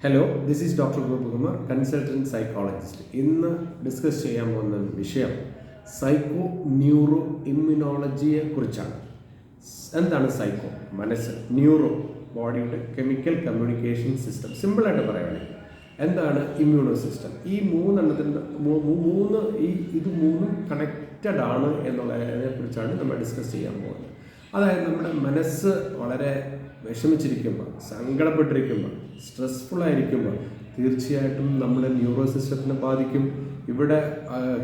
Hello, this is doctor Gopakumar, consultant psychologist. ഇന്ന് discuss ചെയ്യാൻ പോകുന്ന വിഷയം സൈക്കോ ന്യൂറോ ഇമ്മ്യൂണോളജിയെ കുറിച്ചാണ്. എന്താണ് സൈക്കോ? മനസ്സ്. ന്യൂറോ, ബോഡിയുടെ കെമിക്കൽ കമ്മ്യൂണിക്കേഷൻ സിസ്റ്റം. സിമ്പിളായിട്ട് പറയുകയാണെങ്കിൽ എന്താണ് ഇമ്മ്യൂണോ സിസ്റ്റം? ഈ മൂന്നെണ്ണത്തിൻ്റെ ഇത് മൂന്നും കണക്റ്റഡ് ആണ് എന്നുള്ളതിനെ കുറിച്ചാണ് നമ്മൾ ഡിസ്കസ് ചെയ്യാൻ പോകുന്നത്. അതായത് നമ്മുടെ മനസ്സ് വളരെ വിഷമിച്ചിരിക്കുമ്പോൾ, സങ്കടപ്പെട്ടിരിക്കുമ്പോൾ, സ്ട്രെസ്ഫുള്ളായിരിക്കുമ്പോൾ തീർച്ചയായിട്ടും നമ്മുടെ ന്യൂറോ സിസ്റ്റത്തിനെ ബാധിക്കും. ഇവിടെ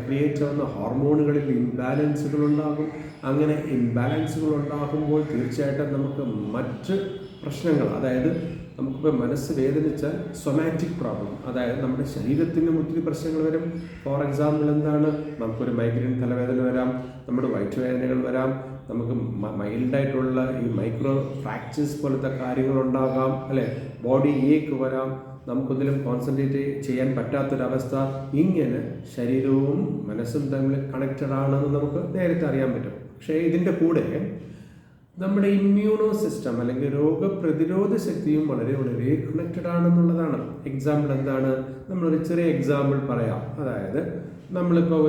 ക്രിയേറ്റ് ആവുന്ന ഹോർമോണുകളിൽ ഇംബാലൻസുകൾ ഉണ്ടാകും. അങ്ങനെ ഇംബാലൻസുകൾ ഉണ്ടാകുമ്പോൾ തീർച്ചയായിട്ടും നമുക്ക് മറ്റ് പ്രശ്നങ്ങൾ, അതായത് നമുക്കിപ്പോൾ മനസ്സ് വേദനിച്ചാൽ സൊമാറ്റിക് പ്രോബ്ലം, അതായത് നമ്മുടെ ശരീരത്തിനും ഒത്തിരി പ്രശ്നങ്ങൾ വരും. ഫോർ എക്സാമ്പിൾ എന്താണ്? നമുക്കൊരു മൈഗ്രെയിൻ തലവേദന വരാം, നമ്മുടെ വയറ്റുവേദനകൾ വരാം, നമുക്ക് മൈൽഡായിട്ടുള്ള ഈ മൈക്രോ ഫ്രാക്ചേഴ്സ് പോലത്തെ കാര്യങ്ങളുണ്ടാകാം, അല്ലേ? ബോഡി ഏക്ക് വരാം, നമുക്കൊന്നിലും കോൺസെൻട്രേറ്റ് ചെയ്യാൻ പറ്റാത്തൊരവസ്ഥ. ഇങ്ങനെ ശരീരവും മനസ്സും തമ്മിൽ കണക്റ്റഡ് ആണെന്ന് നമുക്ക് നേരത്തെ അറിയാൻ പറ്റും. പക്ഷേ ഇതിൻ്റെ കൂടെ നമ്മുടെ ഇമ്മ്യൂണോ സിസ്റ്റം അല്ലെങ്കിൽ രോഗപ്രതിരോധ ശക്തിയും വളരെ വളരെ കണക്റ്റഡ് ആണെന്നുള്ളതാണ്. എക്സാമ്പിൾ എന്താണ്? നമ്മളൊരു ചെറിയ എക്സാമ്പിൾ പറയാം. അതായത് നമ്മളിപ്പോൾ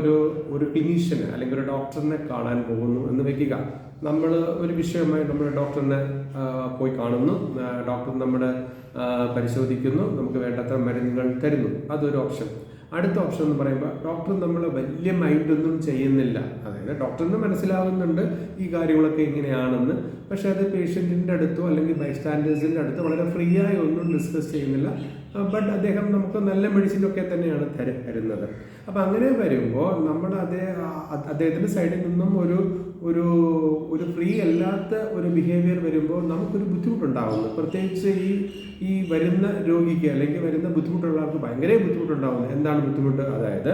ഒരു ക്ലിനീഷ്യന് അല്ലെങ്കിൽ ഒരു ഡോക്ടറിനെ കാണാൻ പോകുന്നു എന്ന് വയ്ക്കുക. നമ്മൾ ഒരു വിഷയമായി നമ്മൾ ഡോക്ടറിനെ പോയി കാണുന്നു. ഡോക്ടർ നമ്മുടെ പരിശോധിക്കുന്നു, നമുക്ക് വേണ്ടത്ര മരുന്നുകൾ തരുന്നു. അതൊരു ഓപ്ഷൻ. അടുത്ത ഓപ്ഷൻ എന്ന് പറയുമ്പോൾ ഡോക്ടർ നമ്മൾ വലിയ മൈൻഡൊന്നും ചെയ്യുന്നില്ല. അതായത് ഡോക്ടറിന് മനസ്സിലാവുന്നുണ്ട് ഈ കാര്യങ്ങളൊക്കെ ഇങ്ങനെയാണെന്ന്, പക്ഷേ അത് പേഷ്യൻറ്റിൻ്റെ അടുത്തോ അല്ലെങ്കിൽ ബൈസ്റ്റാൻഡേഴ്സിൻ്റെ അടുത്തോ വളരെ ഫ്രീ ആയി ഒന്നും ഡിസ്കസ് ചെയ്യുന്നില്ല. ബട്ട് അദ്ദേഹം നമുക്ക് നല്ല മെഡിസിനൊക്കെ തന്നെയാണ് തരുന്നത്. അപ്പം അങ്ങനെ വരുമ്പോൾ നമ്മൾ അദ്ദേഹത്തിൻ്റെ സൈഡിൽ നിന്നും ഒരു ഫ്രീ അല്ലാത്ത ഒരു ബിഹേവിയർ വരുമ്പോൾ നമുക്കൊരു ബുദ്ധിമുട്ടുണ്ടാകുന്നു. പ്രത്യേകിച്ച് ഈ വരുന്ന രോഗിക്ക് അല്ലെങ്കിൽ വരുന്ന ബുദ്ധിമുട്ടുള്ള ആൾക്ക് ഭയങ്കര ബുദ്ധിമുട്ടുണ്ടാകുന്നു. എന്താണ് ബുദ്ധിമുട്ട്? അതായത്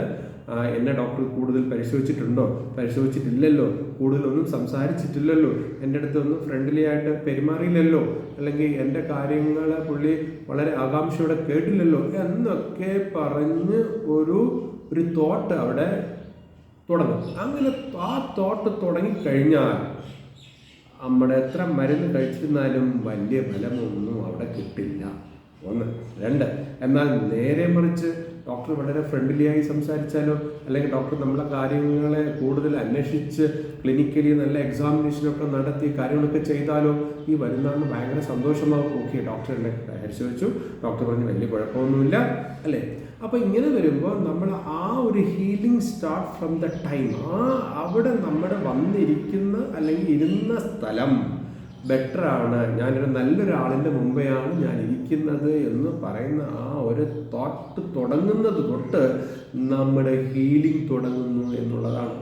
എന്നെ ഡോക്ടർ കൂടുതൽ പരിശോധിച്ചിട്ടുണ്ടോ? പരിശോധിച്ചിട്ടില്ലല്ലോ. കൂടുതലൊന്നും സംസാരിച്ചിട്ടില്ലല്ലോ. എൻ്റെ അടുത്തൊന്നും ഫ്രണ്ട്ലി ആയിട്ട് പെരുമാറിയില്ലല്ലോ. അല്ലെങ്കിൽ എൻ്റെ കാര്യങ്ങൾ പുള്ളി വളരെ ആകാംക്ഷയോടെ കേട്ടില്ലല്ലോ എന്നൊക്കെ പറഞ്ഞ് ഒരു തോട്ട് അവിടെ തുടങ്ങും. അങ്ങനെ ആ തോട്ട് തുടങ്ങിക്കഴിഞ്ഞാൽ നമ്മുടെ എത്ര മരുന്ന് കഴിച്ചിരുന്നാലും വലിയ ഫലമൊന്നും അവിടെ കിട്ടില്ല. ഒന്ന്. രണ്ട്, എന്നാൽ നേരെ മറിച്ച് ഡോക്ടർ വളരെ ഫ്രണ്ട്ലി ആയി സംസാരിച്ചാലോ, അല്ലെങ്കിൽ ഡോക്ടർ നമ്മളെ കാര്യങ്ങളെ കൂടുതൽ അന്വേഷിച്ച് ക്ലിനിക്കലി നല്ല എക്സാമിനേഷനൊക്കെ നടത്തി കാര്യങ്ങളൊക്കെ ചെയ്താലോ ഈ വരുന്നതാണ് ഭയങ്കര സന്തോഷമാവും. ഓക്കെ, ഡോക്ടർ എന്നെ പരിശോധിച്ചു, ഡോക്ടർ പറഞ്ഞ് വലിയ കുഴപ്പമൊന്നുമില്ല, അല്ലേ? അപ്പോൾ ഇങ്ങനെ വരുമ്പോൾ നമ്മൾ ആ ഒരു healing start from the time. അവിടെ നമ്മുടെ വന്നിരിക്കുന്ന അല്ലെങ്കിൽ ഇരുന്ന സ്ഥലം ബെറ്ററാണ്, ഞാനൊരു നല്ലൊരാളിൻ്റെ മുമ്പെയാണ് ഞാൻ ഇരിക്കുന്നത് എന്ന് പറയുന്ന ആ ഒരു തോട്ട് തുടങ്ങുന്നത് തൊട്ട് നമ്മുടെ ഹീലിംഗ് തുടങ്ങുന്നു എന്നുള്ളതാണ്.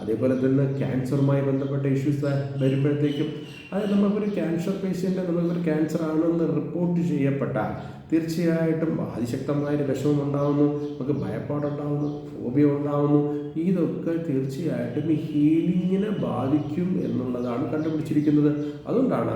അതേപോലെ തന്നെ ക്യാൻസറുമായി ബന്ധപ്പെട്ട ഇഷ്യൂസ് വരുമ്പോഴത്തേക്കും, അതായത് നമുക്കൊരു ക്യാൻസർ പേഷ്യൻ്റ് നമുക്കൊരു ക്യാൻസർ ആണെന്ന് റിപ്പോർട്ട് ചെയ്യപ്പെട്ടാൽ തീർച്ചയായിട്ടും അതിശക്തമായൊരു വിഷമം ഉണ്ടാകുന്നു, നമുക്ക് ഭയപ്പാടുണ്ടാകുന്നു, ഫോബിയ ഉണ്ടാകുന്നു. ഇതൊക്കെ തീർച്ചയായിട്ടും ഈ ഹീലിങ്ങിനെ ബാധിക്കും എന്നുള്ളതാണ് കണ്ടുപിടിച്ചിരിക്കുന്നത്. അതുകൊണ്ടാണ്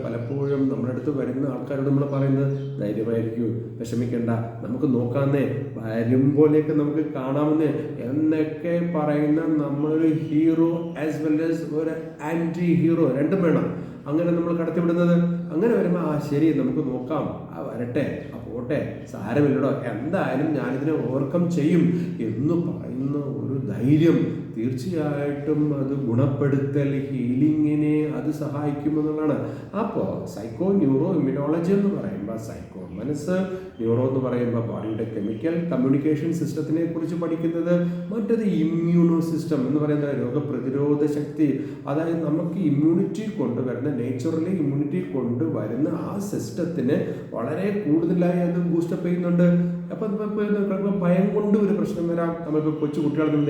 പലപ്പോഴും നമ്മുടെ അടുത്ത് വരുന്ന ആൾക്കാരോട് നമ്മൾ പറയുന്നത്, ധൈര്യമായിരിക്കും, വിഷമിക്കേണ്ട, നമുക്ക് നോക്കാമെന്നേ, വരുമ്പോഴേക്ക് നമുക്ക് കാണാമെന്നേ എന്നൊക്കെ പറയുന്ന നമ്മളൊരു ഹീറോ ആസ് വെൽ ആസ് ഒരു ആൻറ്റി ഹീറോ രണ്ടും വേണം. അങ്ങനെ നമ്മൾ കടത്തിവിടുന്നത്. അങ്ങനെ വരുമ്പോൾ ശരി, നമുക്ക് നോക്കാം, വരട്ടെ, പോട്ടെ, സാരമില്ലടോ, എന്തായാലും ഞാനിതിനെ ഓവർകം ചെയ്യും എന്ന് പറയുന്ന ഒരു ധൈര്യം തീർച്ചയായിട്ടും അത് ഗുണപ്പെടുത്തൽ ഹീലിങ്ങിനെ അത് സഹായിക്കുമെന്നുള്ളതാണ്. അപ്പോൾ സൈക്കോ ന്യൂറോ ഇമ്മ്യൂണോളജി എന്ന് പറയുമ്പോൾ സൈക്കോ മനസ്സ്, ന്യൂറോ എന്ന് പറയുമ്പോൾ ബോഡിയുടെ കെമിക്കൽ കമ്മ്യൂണിക്കേഷൻ സിസ്റ്റത്തിനെ കുറിച്ച് പഠിക്കുന്നത്, മറ്റത് ഇമ്മ്യൂണോ സിസ്റ്റം എന്ന് പറയുന്നത് രോഗപ്രതിരോധ ശക്തി. അതായത് നമുക്ക് ഇമ്മ്യൂണിറ്റി കൊണ്ടുവരുന്ന, നേച്ചുറലി ഇമ്മ്യൂണിറ്റി കൊണ്ടുവരുന്ന ആ സിസ്റ്റത്തിന് വളരെ കൂടുതലായി അത് ബൂസ്റ്റപ്പ് ചെയ്യുന്നുണ്ട്. അപ്പം ഇപ്പോൾ ഭയം കൊണ്ട് ഒരു പ്രശ്നം വരാം. നമ്മളിപ്പോൾ കൊച്ചു കുട്ടികൾക്ക്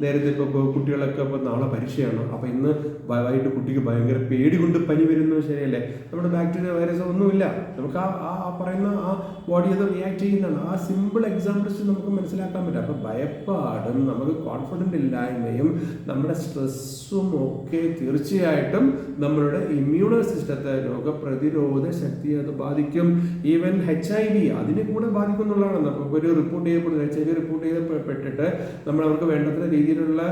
നേരത്തെ ഇപ്പോൾ കുട്ടികളൊക്കെ ഇപ്പോൾ നാളെ പരീക്ഷയാണ്, അപ്പോൾ ഇന്ന് വൈകിട്ട് കുട്ടിക്ക് ഭയങ്കര പേടി കൊണ്ട് പനി വരുന്നു, ശരിയല്ലേ? നമ്മുടെ ബാക്ടീരിയ വൈറസ് ഒന്നുമില്ല, നമുക്ക് ആ പറയുന്ന ആ ബോഡി അത് റിയാക്ട് ചെയ്യുന്നതാണ്. ആ സിമ്പിൾ എക്സാമ്പിൾസ് നമുക്ക് മനസ്സിലാക്കാൻ പറ്റും. അപ്പോൾ ഭയപ്പാടും നമുക്ക് കോൺഫിഡൻ്റ് ഇല്ലായ്മയും നമ്മുടെ സ്ട്രെസ്സും ഒക്കെ തീർച്ചയായിട്ടും നമ്മളുടെ ഇമ്മ്യൂണോ സിസ്റ്റത്തെ, രോഗപ്രതിരോധ ശക്തിയെ അത് ബാധിക്കും. ഈവൻ HIV അതിനെ കൂടെ ബാധിക്കും എന്നുള്ളതാണ്. അപ്പോൾ ഒരു റിപ്പോർട്ട് ചെയ്യപ്പെടുന്നത് HIV റിപ്പോർട്ട് ചെയ്യപ്പെട്ടിട്ട് നമ്മൾ അവർക്ക് വേണ്ടത്ര രീതിയിലുള്ള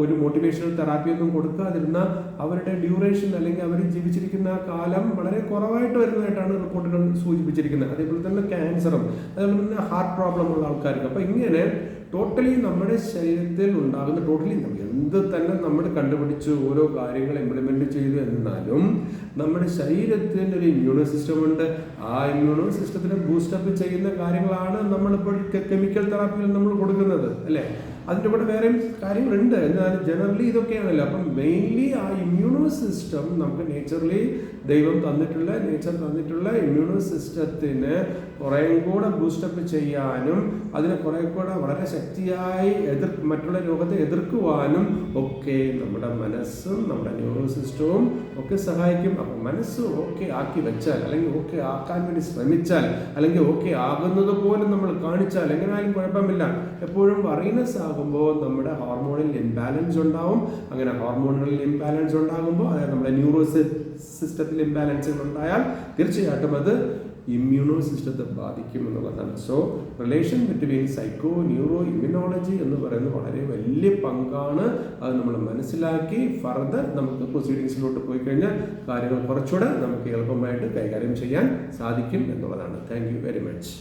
ഒരു മോട്ടിവേഷണൽ തെറാപ്പി ഒന്നും കൊടുക്കാതിരുന്ന അവരുടെ ഡ്യൂറേഷൻ അല്ലെങ്കിൽ അവർ ജീവിച്ചിരിക്കുന്ന കാലം വളരെ കുറവായിട്ട് വരുന്നതായിട്ടാണ് റിപ്പോർട്ടുകൾ സൂചിപ്പിച്ചിരിക്കുന്നത്. അതേപോലെ തന്നെ ക്യാൻസറും അതേപോലെ തന്നെ ഹാർട്ട് പ്രോബ്ലം ഉള്ള ആൾക്കാർക്ക്. അപ്പോൾ ഇങ്ങനെ ടോട്ടലി നമ്മുടെ ശരീരത്തിൽ ഉണ്ടാകുന്ന എന്ത് തന്നെ നമ്മൾ കണ്ടുപിടിച്ച് ഓരോ കാര്യങ്ങൾ ഇംപ്ലിമെന്റ് ചെയ്തു എന്നാലും നമ്മുടെ ശരീരത്തിന് ഒരു ഇമ്മ്യൂണോ സിസ്റ്റം ഉണ്ട്. ആ ഇമ്മ്യൂണോ സിസ്റ്റത്തിനെ ബൂസ്റ്റപ്പ് ചെയ്യുന്ന കാര്യങ്ങളാണ് നമ്മളിപ്പോൾ കെമിക്കൽ തെറാപ്പിയിൽ നമ്മൾ കൊടുക്കുന്നത്, അല്ലേ? അതിൻ്റെ കൂടെ വേറെയും കാര്യങ്ങളുണ്ട്, എന്നാൽ ജനറലി ഇതൊക്കെയാണല്ലോ. അപ്പം മെയിൻലി ആ ഇമ്മ്യൂണോ സിസ്റ്റം നമുക്ക് ദൈവം നേച്ചർ തന്നിട്ടുള്ള ഇമ്മ്യൂണോ സിസ്റ്റത്തിന് കുറേ കൂടെ ബൂസ്റ്റപ്പ് ചെയ്യാനും അതിനെ കുറേ കൂടെ വളരെ ശക്തിയായി മറ്റുള്ള രോഗത്തെ എതിർക്കുവാനും ഒക്കെ നമ്മുടെ മനസ്സും നമ്മുടെ ന്യൂറോ സിസ്റ്റവും ഒക്കെ സഹായിക്കും. അപ്പം മനസ്സ് ഓക്കെ ആക്കി വെച്ചാൽ, അല്ലെങ്കിൽ ഓക്കെ ആക്കാൻ വേണ്ടി ശ്രമിച്ചാൽ, അല്ലെങ്കിൽ ഓക്കെ ആകുന്നത് പോലെ നമ്മൾ കാണിച്ചാൽ എങ്ങനെയായാലും കുഴപ്പമില്ല. എപ്പോഴും വറീനസ് ആകുമ്പോൾ നമ്മുടെ ഹോർമോണിൽ ഇംബാലൻസ് ഉണ്ടാവും. അങ്ങനെ ഹോർമോണുകളിൽ ഇംബാലൻസ് ഉണ്ടാകുമ്പോൾ, അതായത് നമ്മുടെ ന്യൂറോ സിസ്റ്റത്തിൽ ഇംബാലൻസുകൾ ഉണ്ടായാൽ തീർച്ചയായിട്ടും അത് ഇമ്മ്യൂണോ സിസ്റ്റത്തെ ബാധിക്കും എന്നുള്ളതാണ്. So relation between psycho neuro immunology എന്ന് പറയുന്നത് വളരെ വലിയ പങ്കാണ്. അത് നമ്മൾ മനസ്സിലാക്കി ഫർദർ നമുക്ക് പ്രൊസീഡിങ്സിലോട്ട് പോയി കഴിഞ്ഞാൽ കാര്യങ്ങൾ കുറച്ചുകൂടെ നമുക്ക് എളുപ്പമായിട്ട് കൈകാര്യം ചെയ്യാൻ സാധിക്കും എന്നുള്ളതാണ്. Thank you very much.